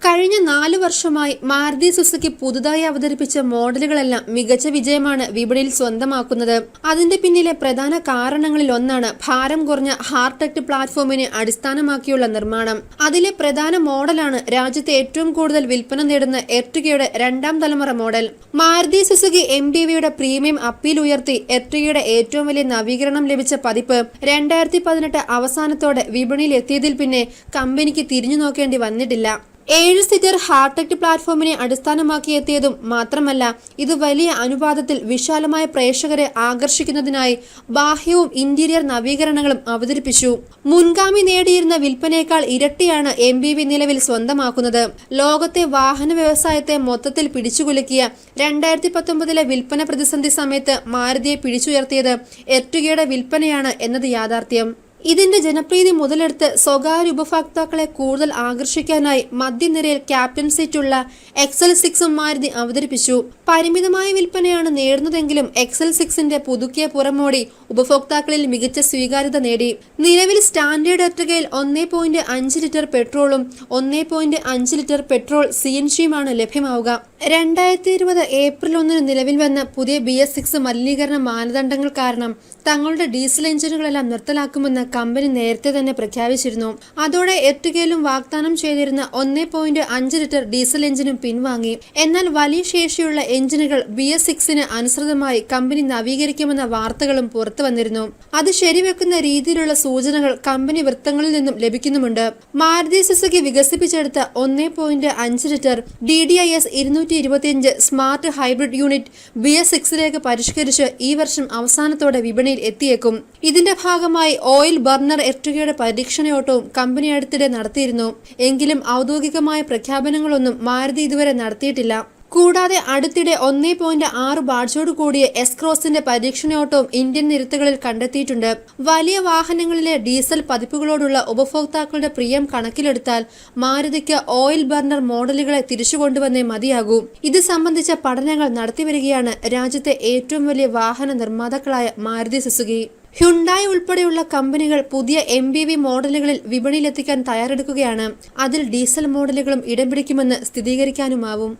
കഴിഞ്ഞ 4 വർഷമായി മാരുതി സുസുക്കി പുതുതായി അവതരിപ്പിച്ച മോഡലുകളെല്ലാം മികച്ച വിജയമാണ് വിപണിയിൽ സ്വന്തമാക്കുന്നത്. അതിന്റെ പിന്നിലെ പ്രധാന കാരണങ്ങളിൽ ഒന്നാണ് ഭാരം കുറഞ്ഞ ഹാർടെക്ട് പ്ലാറ്റ്ഫോമിനെ അടിസ്ഥാനമാക്കിയുള്ള നിർമ്മാണം. അതിലെ പ്രധാന മോഡലാണ് രാജ്യത്തെ ഏറ്റവും കൂടുതൽ വിൽപ്പന നേടുന്ന എർട്ടിഗയുടെ 2ാം തലമുറ മോഡൽ. മാരുതി സുസുക്കി MPVയുടെ പ്രീമിയം അപ്പീൽ ഉയർത്തി എർട്ടിഗയുടെ ഏറ്റവും വലിയ നവീകരണം ലഭിച്ച പതിപ്പ് 2018 അവസാനത്തോടെ വിപണിയിൽ എത്തിയതിൽ പിന്നെ കമ്പനിക്ക് തിരിഞ്ഞു നോക്കേണ്ടി വന്നിട്ടില്ല. 7 സീറ്റർ ഹാർടെക്ട് പ്ലാറ്റ്ഫോമിനെ അടിസ്ഥാനമാക്കി എത്തിയതും മാത്രമല്ല, ഇത് വലിയ അനുപാതത്തിൽ വിശാലമായ പ്രേക്ഷകരെ ആകർഷിക്കുന്നതിനായി ബാഹ്യവും ഇന്റീരിയർ നവീകരണങ്ങളും അവതരിപ്പിച്ചു. മുൻഗാമി നേടിയിരുന്ന വിൽപ്പനയേക്കാൾ ഇരട്ടിയാണ് MPV നിലവിൽ സ്വന്തമാക്കുന്നത്. ലോകത്തെ വാഹന വ്യവസായത്തെ മൊത്തത്തിൽ പിടിച്ചുകുലുക്കിയ 2019 വിൽപ്പന പ്രതിസന്ധി സമയത്ത് മാരുതിയെ പിടിച്ചുയർത്തിയത് എർട്ടിഗയുടെ വിൽപ്പനയാണ് എന്നത് യാഥാർത്ഥ്യം. ഇതിന്റെ ജനപ്രീതി മുതലെടുത്ത് സ്വകാര്യ ഉപഭോക്താക്കളെ കൂടുതൽ ആകർഷിക്കാനായി മധ്യനിരയിൽ ക്യാപ്റ്റൻ സീറ്റുള്ള XL6 മാരുതി അവതരിപ്പിച്ചു. പരിമിതമായ വിൽപ്പനയാണ് നേടുന്നതെങ്കിലും XL6ന്റെ പുതുക്കിയ പുറമോടി ഉപഭോക്താക്കളിൽ മികച്ച സ്വീകാര്യത നേടി. നിലവിൽ സ്റ്റാൻഡേർഡ് എർട്ടിഗയിൽ 1.5 ലിറ്റർ പെട്രോളും 1.5 ലിറ്റർ പെട്രോൾ CNGയുമാണ് ലഭ്യമാവുക. 2020 ഏപ്രിൽ 1 നിലവിൽ വന്ന പുതിയ BS6 മലിനീകരണ മാനദണ്ഡങ്ങൾ കാരണം തങ്ങളുടെ ഡീസൽ എഞ്ചിനുകളെല്ലാം നിർത്തലാക്കുമെന്ന് കമ്പനി നേരത്തെ തന്നെ പ്രഖ്യാപിച്ചിരുന്നു. അതോടെ എർട്ടിഗയിലും വാഗ്ദാനം ചെയ്തിരുന്ന 1.5 ലിറ്റർ ഡീസൽ എഞ്ചിനും പിൻവാങ്ങി. എന്നാൽ വലിയ ശേഷിയുള്ള എഞ്ചിനുകൾ BS6ന് അനുസൃതമായി കമ്പനി നവീകരിക്കുമെന്ന വാർത്തകളും പുറത്തു വന്നിരുന്നു. അത് ശരിവെക്കുന്ന രീതിയിലുള്ള സൂചനകൾ കമ്പനി വൃത്തങ്ങളിൽ നിന്നും ലഭിക്കുന്നുമുണ്ട്. മാരുതി സുസുക്കി വികസിപ്പിച്ചെടുത്ത 1.5 litre DDIS 225 smart hybrid unit BS6ലേക്ക് പരിഷ്കരിച്ച് ഈ വർഷം അവസാനത്തോടെ വിപണിയിൽ എത്തിയേക്കും. ഇതിന്റെ ഭാഗമായി ഓയിൽ ബർണർ എർട്ടിഗയുടെ പരീക്ഷണയോട്ടവും കമ്പനി അടുത്തിടെ നടത്തിയിരുന്നു. എങ്കിലും ഔദ്യോഗികമായ പ്രഖ്യാപനങ്ങളൊന്നും മാരുതി ഇതുവരെ നടത്തിയിട്ടില്ല. കൂടാതെ അടുത്തിടെ 1.6 ബാഡ്ജോട് കൂടിയ S-ക്രോസിന്റെ പരീക്ഷണയോട്ടവും ഇന്ത്യൻ നിരത്തുകളിൽ കണ്ടെത്തിയിട്ടുണ്ട്. വലിയ വാഹനങ്ങളിലെ ഡീസൽ പതിപ്പുകളോടുള്ള ഉപഭോക്താക്കളുടെ പ്രിയം കണക്കിലെടുത്താൽ മാരുതിക്ക് ഓയിൽ ബർണർ മോഡലുകളെ തിരിച്ചുകൊണ്ടുവന്നേ മതിയാകൂ. ഇത് സംബന്ധിച്ച പഠനങ്ങൾ നടത്തിവരികയാണ് രാജ്യത്തെ ഏറ്റവും വലിയ വാഹന നിർമ്മാതാക്കളായ മാരുതി സുസുക്കി. ഹ്യുണ്ടായി ഉൾപ്പെടെയുള്ള കമ്പനികൾ പുതിയ MPV മോഡലുകളിൽ വിപണിയിലെത്തിക്കാൻ തയ്യാറെടുക്കുകയാണ്. അതിൽ ഡീസൽ മോഡലുകളും ഇടം പിടിക്കുമെന്ന് സ്ഥിരീകരിക്കാനുമാവും.